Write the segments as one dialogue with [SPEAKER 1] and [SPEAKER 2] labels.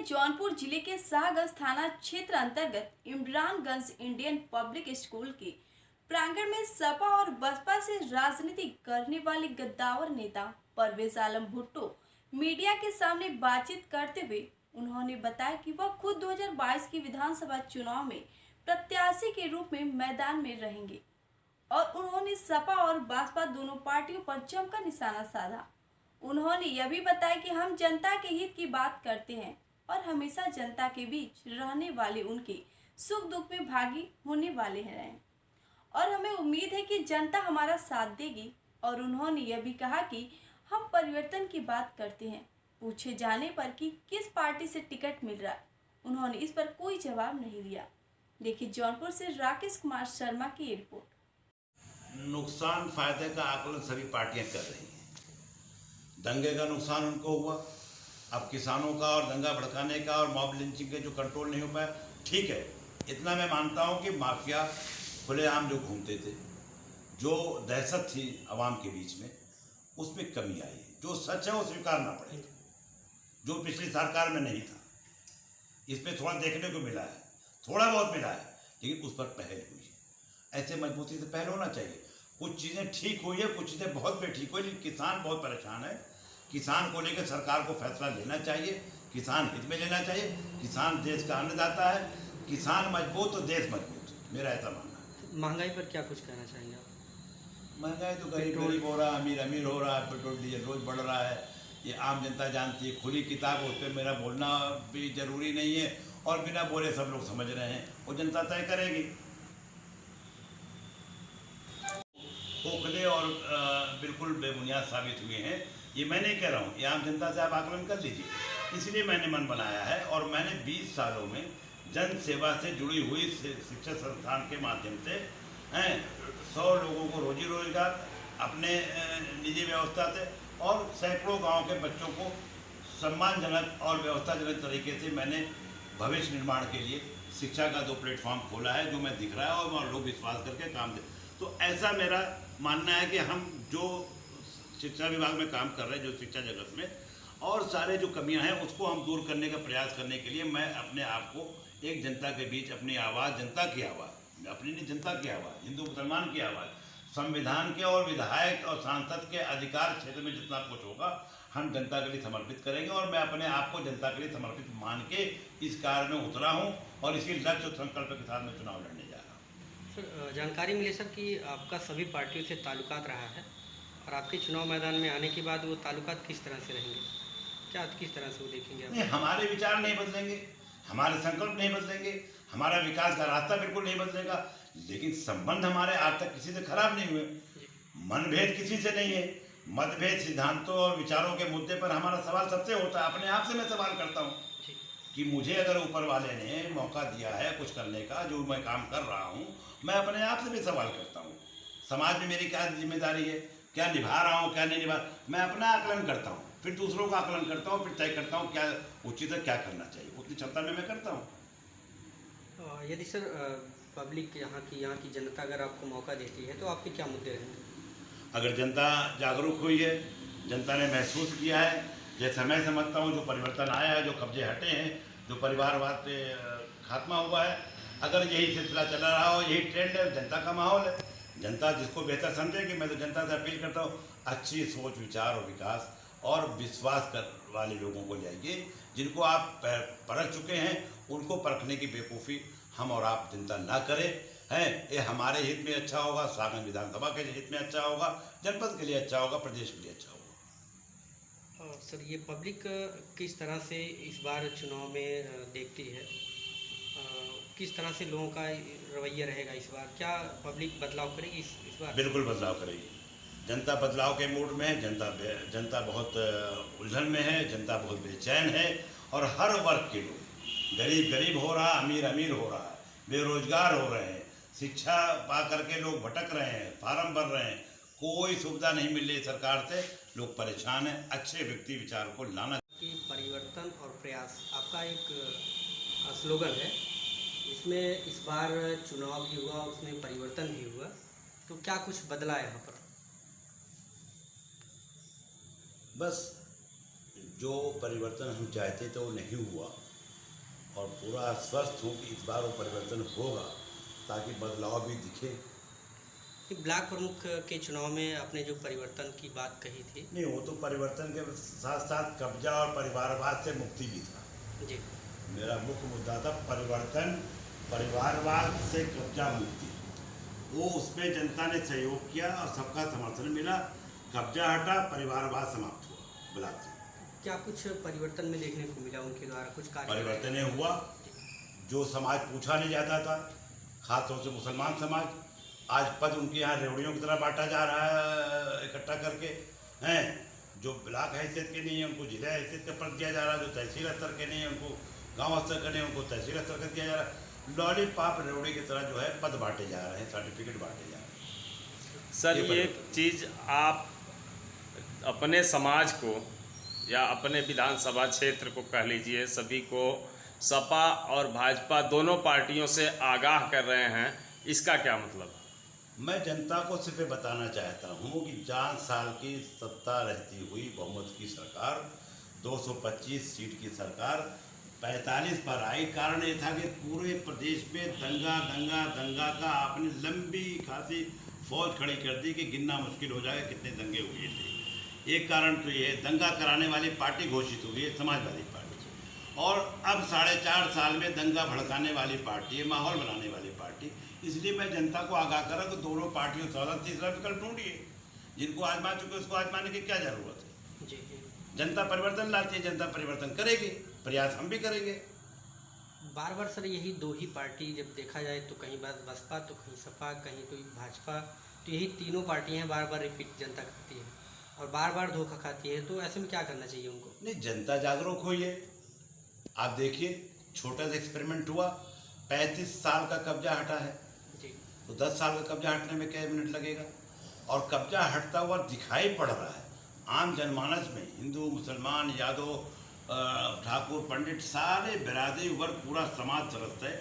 [SPEAKER 1] जौनपुर जिले के शाहगंज थाना क्षेत्र अंतर्गत इमरानगंज इंडियन पब्लिक स्कूल के प्रांगण में सपा और बसपा से राजनीति करने वाले गद्दावर नेता परवेज आलम भुट्टो मीडिया के सामने बातचीत करते हुए उन्होंने बताया कि वह खुद 2022 की विधानसभा चुनाव में प्रत्याशी के रूप में मैदान में रहेंगे और उन्होंने सपा और बसपा दोनों पार्टियों पर जमकर निशाना साधा। उन्होंने यह भी बताया कि हम जनता के हित की बात करते हैं और हमेशा जनता के बीच रहने वाले उनके सुख दुख में भागी होने वाले हैं और हमें उम्मीद है कि जनता हमारा साथ देगी। और उन्होंने यह भी कहा कि हम परिवर्तन की बात करते हैं। पूछे जाने पर कि किस पार्टी से टिकट मिल रहा है, उन्होंने इस पर कोई जवाब नहीं दिया। देखिए जौनपुर से राकेश कुमार शर्मा की रिपोर्ट।
[SPEAKER 2] नुकसान फायदे का आकलन सभी पार्टियां कर रही हैं। दंगे का नुकसान उनको हुआ, अब किसानों का और दंगा भड़काने का और मॉब लिंचिंग के जो कंट्रोल नहीं हो पाया, ठीक है, इतना मैं मानता हूं कि माफिया खुलेआम जो घूमते थे, जो दहशत थी आवाम के बीच में, उसमें कमी आई। जो सच है वो स्वीकारना पड़ेगा, जो पिछली सरकार में नहीं था। इसमें थोड़ा देखने को मिला है, थोड़ा बहुत मिला है, लेकिन उस पर पहल हुई है। ऐसे मजबूती से पहल होना चाहिए। कुछ चीज़ें ठीक हुई है, कुछ चीज़ें बहुत भी ठीक हुई, लेकिन किसान बहुत परेशान है। किसान को लेकर सरकार को फैसला लेना चाहिए, किसान हित में लेना चाहिए। किसान देश का अन्नदाता है, किसान मजबूत तो देश मजबूत, मेरा ऐसा मानना है।
[SPEAKER 3] महंगाई पर क्या कुछ कहना चाहेंगे आप?
[SPEAKER 2] महंगाई तो गरीब गरीब हो रहा है, अमीर अमीर हो रहा है, पेट्रोल डीजल रोज बढ़ रहा है, ये आम जनता जानती है। खुली किताब, उस पर मेरा बोलना भी जरूरी नहीं है और बिना बोले सब लोग समझ रहे हैं, वो जनता तय करेगी। खोखले और बिल्कुल बेबुनियाद साबित हुए हैं, ये मैं नहीं कह रहा हूँ, ये आम जनता से आप आकलन कर लीजिए। इसलिए मैंने मन बनाया है और मैंने 20 सालों में जन सेवा से जुड़ी हुई शिक्षा संस्थान के माध्यम से 100 लोगों को रोजी रोजगार, अपने निजी व्यवस्था से, और सैकड़ों गांव के बच्चों को सम्मानजनक और व्यवस्थाजनक तरीके से मैंने भविष्य निर्माण के लिए शिक्षा का 2 प्लेटफॉर्म खोला है, जो मैं दिख रहा है और लोग विश्वास करके काम दे। तो ऐसा मेरा मानना है कि हम जो शिक्षा विभाग में काम कर रहे हैं, जो शिक्षा जगत में, और सारे जो कमियां हैं उसको हम दूर करने का प्रयास करने के लिए मैं अपने आप को एक जनता के बीच अपनी आवाज़, जनता की आवाज़, अपनी नहीं जनता की आवाज़, हिंदू मुसलमान की आवाज़, संविधान के और विधायक और सांसद के अधिकार क्षेत्र में जितना कुछ होगा हम जनता के लिए समर्पित करेंगे। और मैं अपने आप को जनता के लिए समर्पित मान के इस कार्य में उतरा हूँ और इसी लक्ष्य और संकल्प के साथ मैं चुनाव लड़ने जा रहा हूँ।
[SPEAKER 3] सर, जानकारी मिली सर कि आपका सभी पार्टियों से ताल्लुकात रहा है और आपके चुनाव मैदान में आने के बाद वो ताल्लुकात किस तरह से रहेंगे, क्या किस तरह से वो देखेंगे आप?
[SPEAKER 2] नहीं, हमारे विचार नहीं बदलेंगे, हमारे संकल्प नहीं बदलेंगे, हमारा विकास का रास्ता बिल्कुल नहीं बदलेगा, लेकिन संबंध हमारे आज तक किसी से खराब नहीं हुए। मनभेद किसी से नहीं है। मतभेद सिद्धांतों और विचारों के मुद्दे पर हमारा सवाल सबसे होता है। अपने आप से मैं सवाल करता हूँ कि मुझे अगर ऊपर वाले ने मौका दिया है कुछ करने का, जो मैं काम कर रहा हूँ, मैं अपने आप से भी सवाल करता हूँ, समाज में मेरी क्या जिम्मेदारी है, क्या निभा रहा हूँ, क्या नहीं निभा। मैं अपना आकलन करता हूँ, फिर दूसरों का आकलन करता हूँ, फिर तय करता हूँ क्या उचित है, क्या करना चाहिए। उतनी क्षमता में मैं करता हूँ।
[SPEAKER 3] यदि सर पब्लिक यहाँ की जनता अगर आपको मौका देती है तो आपके क्या मुद्दे रहेंगे?
[SPEAKER 2] अगर जनता जागरूक हुई है, जनता ने महसूस किया है, जैसे मैं समझता हूँ जो परिवर्तन आया है, जो कब्जे हटे हैं, जो परिवारवाद पे खात्मा हुआ है, अगर यही सिलसिला चला रहा हो, यही ट्रेंड है, जनता का माहौल है, जनता जिसको बेहतर समझेगी। मैं तो जनता से अपील करता हूँ, अच्छी सोच, विचार और विकास और विश्वास कर वाले लोगों को लाइए। जिनको आप परख चुके हैं उनको परखने की बेवकूफ़ी हम और आप जनता ना करें। ये हमारे हित में अच्छा होगा, शाहगंज विधानसभा के हित में अच्छा होगा, जनपद के लिए अच्छा होगा, प्रदेश के लिए अच्छा होगा।
[SPEAKER 3] सर, ये पब्लिक किस तरह से इस बार चुनाव में देखती है, किस तरह से लोगों का रवैया रहेगा इस बार? क्या पब्लिक बदलाव करेगी इस बार?
[SPEAKER 2] बिल्कुल बदलाव करेगी। जनता बदलाव के मूड में है, जनता बहुत उलझन में है, जनता बहुत बेचैन है और हर वर्ग के लोग, गरीब गरीब हो रहा, अमीर अमीर हो रहा है, बेरोजगार हो रहे हैं, शिक्षा पा करके लोग भटक रहे हैं, फार्म भर रहे हैं, कोई सुविधा नहीं मिल रही सरकार से, लोग परेशान हैं। अच्छे व्यक्ति विचार को लाना
[SPEAKER 3] कि परिवर्तन और प्रयास आपका एक स्लोगन है, इसमें इस बार चुनाव भी हुआ, उसमें परिवर्तन भी हुआ, तो क्या कुछ बदला है यहाँ पर?
[SPEAKER 2] बस जो परिवर्तन हम चाहते थे वो नहीं हुआ, और पूरा आश्वस्त हूँ कि इस बार वो परिवर्तन होगा ताकि बदलाव भी दिखे।
[SPEAKER 3] ब्लॉक प्रमुख के चुनाव में आपने जो परिवर्तन की बात कही थी।
[SPEAKER 2] नहीं, वो तो परिवर्तन के साथ साथ कब्जा और परिवारवाद से मुक्ति भी था।
[SPEAKER 3] जी।
[SPEAKER 2] मेरा मुख्य मुद्दा था परिवर्तन, परिवारवाद से कब्जा मुक्ति। वो उसमें जनता ने सहयोग किया और सबका समर्थन मिला, कब्जा हटा, परिवारवाद समाप्त हुआ ब्लॉक से।
[SPEAKER 3] क्या कुछ परिवर्तन में देखने को मिला उनके द्वारा कुछ कार्य?
[SPEAKER 2] परिवर्तन ये हुआ, जो समाज पूछा नहीं जाता था, खासतौर से मुसलमान समाज, आज पद उनके यहाँ रेवड़ियों की तरह बांटा जा रहा है इकट्ठा करके हैं। जो ब्लॉक हैसियत के नहीं है उनको जिला हैसियत का पद दिया जा रहा है, जो तहसील स्तर के नहीं है उनको गांव स्तर के नहीं उनको तहसील स्तर का दिया जा रहा है। लॉलीपॉप रेवड़ी की तरह जो है पद बांटे जा रहे हैं, सर्टिफिकेट बांटे जा रहे हैं।
[SPEAKER 4] सर ये चीज़ आप अपने समाज को या अपने विधानसभा क्षेत्र को कह लीजिए, सभी को सपा और भाजपा दोनों पार्टियों से आगाह कर रहे हैं, इसका क्या मतलब?
[SPEAKER 2] मैं जनता को सिर्फ बताना चाहता हूँ कि 4 साल की सत्ता रहती हुई बहुमत की सरकार, 225 सीट की सरकार 45 पर आई। कारण ये था कि पूरे प्रदेश में दंगा का आपने लंबी खासी फौज खड़ी कर दी कि गिनना मुश्किल हो जाएगा कितने दंगे हुए थे। एक कारण तो ये दंगा कराने वाली पार्टी घोषित हुई है समाजवादी पार्टी, और अब 4.5 साल में दंगा भड़काने वाली पार्टी है, माहौल बनाने वाली पार्टी। इसलिए मैं जनता को आगाह कर रहा हूँ कि दोनों पार्टियों से तीसरा विकल्प ढूंढिए। जिनको आजमा चुके उसको आजमाने की क्या जरूरत है?
[SPEAKER 3] जी।
[SPEAKER 2] जनता परिवर्तन लाती है, जनता परिवर्तन करेगी, प्रयास हम भी करेंगे।
[SPEAKER 3] बार बार सर यही दो ही पार्टी जब देखा जाए तो कहीं बार बसपा तो कहीं सपा कहीं तो भाजपा, तो यही तीनों पार्टियां बार बार रिपीट जनता करती है और बार बार धोखा खाती है, तो ऐसे में क्या करना चाहिए उनको?
[SPEAKER 2] नहीं, जनता जागरूक हुई है। आप देखिए, छोटा सा एक्सपेरिमेंट हुआ, 35 साल का कब्जा हटा है
[SPEAKER 3] जी।
[SPEAKER 2] तो 10 साल का कब्जा हटने में क्या मिनट लगेगा? और कब्जा हटता हुआ दिखाई पड़ रहा है आम जनमानस में। हिंदू, मुसलमान, यादव, ठाकुर, पंडित, सारे बिरादरी वर्ग, पूरा समाज त्रस्त है।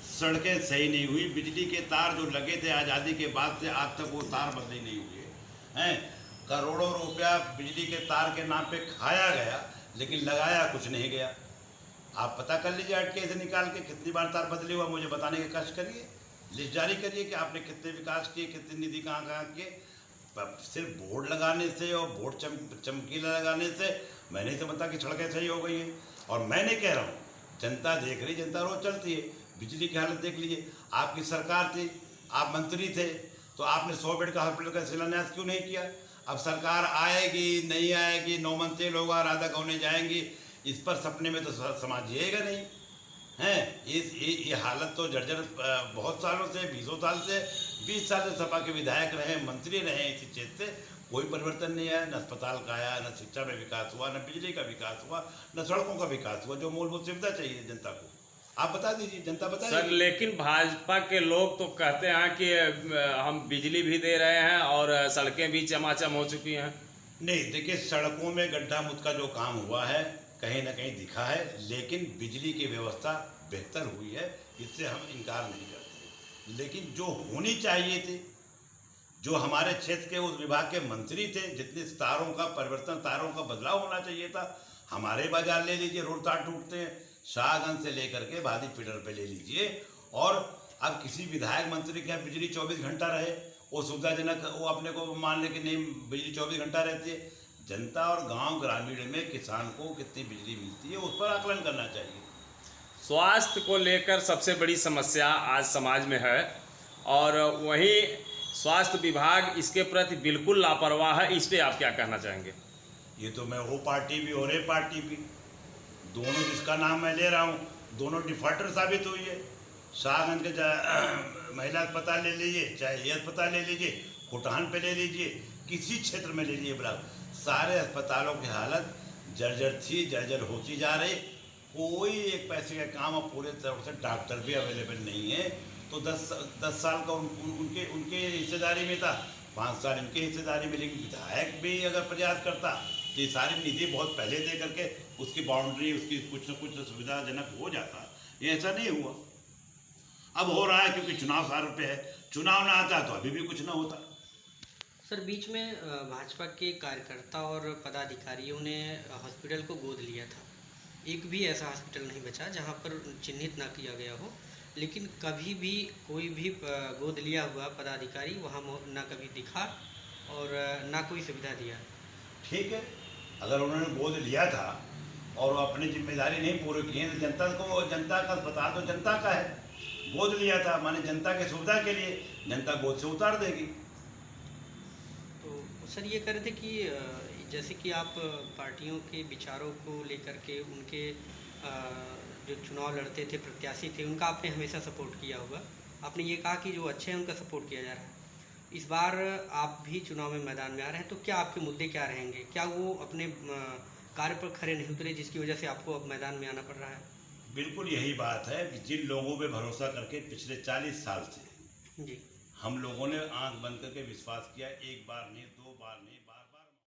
[SPEAKER 2] सड़कें सही नहीं हुई, बिजली के तार जो लगे थे आज़ादी के बाद से आज तक वो तार बदली नहीं हुए हैं। करोड़ों रुपया बिजली के तार के नाम पे खाया गया, लेकिन लगाया कुछ नहीं गया। आप पता कर लीजिए अटके से निकाल के कितनी बार तार बदली हुआ, मुझे बताने का कष्ट करिए, लिस्ट जारी करिए कि आपने कितने विकास किए, कितनी निधि कहाँ कहाँ किए। सिर्फ बोर्ड लगाने से और बोर्ड चमकीला लगाने से मैं नहीं समझता कि सड़कें सही हो गई है। और मैं नहीं कह रहा हूँ, जनता देख रही, जनता रोज चलती है। बिजली की हालत देख लीजिए, आपकी सरकार थी, आप मंत्री थे, तो आपने 100 बेड का हॉस्पिटल का शिलान्यास क्यों नहीं किया? अब सरकार आएगी नहीं आएगी, 9 मंत्री लोग राधा गौने जाएंगी, इस पर सपने में तो समाज जिएगा नहीं हैं। ये हालत तो जर्जर बहुत सालों से, 20 साल से सपा के विधायक रहे, मंत्री रहे, इसी क्षेत्र से कोई परिवर्तन नहीं आया। न अस्पताल का आया, न शिक्षा में विकास हुआ, न बिजली का विकास हुआ, न सड़कों का विकास हुआ, जो मूलभूत सुविधा चाहिए जनता को। आप बता दीजिए, जनता बताइए।
[SPEAKER 4] सर लेकिन भाजपा के लोग तो कहते हैं कि हम बिजली भी दे रहे हैं और सड़कें भी चमाचम हो चुकी हैं।
[SPEAKER 2] नहीं, देखिए, सड़कों में गड्ढा मुद का जो काम हुआ है कहीं ना कहीं दिखा है, लेकिन बिजली की व्यवस्था बेहतर हुई है, इससे हम इनकार नहीं करते। लेकिन जो होनी चाहिए थी, जो हमारे क्षेत्र के उस विभाग के मंत्री थे, जितने तारों का परिवर्तन, तारों का बदलाव होना चाहिए था। हमारे बाजार ले लीजिए, रोड तार टूटते हैं, शाहगंज से लेकर के भादी फीडर पे ले लीजिए, और अब किसी विधायक मंत्री के यहाँ बिजली 24 घंटा रहे, वो सुविधाजनक, वो अपने को मान ले कि नहीं बिजली 24 घंटा रहती है। जनता और गांव ग्रामीण में किसान को कितनी बिजली मिलती है, उस पर आकलन करना चाहिए।
[SPEAKER 4] स्वास्थ्य को लेकर सबसे बड़ी समस्या आज समाज में है, और वहीं स्वास्थ्य विभाग इसके प्रति बिल्कुल लापरवाह है। इस पर आप क्या कहना चाहेंगे?
[SPEAKER 2] ये तो मैं वो पार्टी भी और ये पार्टी भी, दोनों जिसका नाम मैं ले रहा हूँ, दोनों डिफॉल्टर साबित हुई है। शाहगंज के महिला अस्पताल ले लीजिए, चाहे ये अस्पताल ले लीजिए, कोटहान पे ले लीजिए, किसी क्षेत्र में ले लीजिए ब्लॉक, सारे अस्पतालों की हालत जर्जर होती जा रही। कोई एक पैसे का काम, और पूरे तरह से डॉक्टर भी अवेलेबल नहीं है। तो 10 साल का उनके हिस्सेदारी में था, 5 साल इनके हिस्सेदारी में। लेकिन विधायक भी अगर प्रयास करता तो ये सारी निधि बहुत पहले दे करके उसकी बाउंड्री, उसकी कुछ न कुछ सुविधाजनक हो जाता। ये ऐसा नहीं हुआ। अब हो रहा है क्योंकि चुनाव साल पे है, चुनाव ना आता तो अभी भी कुछ ना होता।
[SPEAKER 3] सर बीच में भाजपा के कार्यकर्ता और पदाधिकारियों ने हॉस्पिटल को गोद लिया था, एक भी ऐसा हॉस्पिटल नहीं बचा जहाँ पर चिन्हित ना किया गया हो, लेकिन कभी भी कोई भी गोद लिया हुआ पदाधिकारी वहाँ ना कभी दिखा और ना कोई सुविधा दिया।
[SPEAKER 2] ठीक है, अगर उन्होंने गोद लिया था और वो अपनी जिम्मेदारी नहीं पूरी की है तो जनता का अस्पताल तो जनता का है। गोद लिया था माने जनता की सुविधा के लिए, जनता गोद से उतार देगी।
[SPEAKER 3] तो सर ये कह रहे थे कि जैसे कि आप पार्टियों के विचारों को लेकर के उनके जो चुनाव लड़ते थे प्रत्याशी थे उनका आपने हमेशा सपोर्ट किया होगा। आपने ये कहा कि जो अच्छे हैं उनका सपोर्ट किया जा रहा है। इस बार आप भी चुनाव में मैदान में आ रहे हैं, तो क्या आपके मुद्दे क्या रहेंगे? क्या वो अपने कार्य पर खरे नहीं उतरे जिसकी वजह से आपको अब मैदान में आना पड़ रहा है?
[SPEAKER 2] बिल्कुल यही बात है कि जिन लोगों पे भरोसा करके पिछले 40 साल से
[SPEAKER 3] जी।
[SPEAKER 2] हम लोगों ने आंख बंद करके विश्वास किया, एक बार नहीं, 2 बार नहीं, बार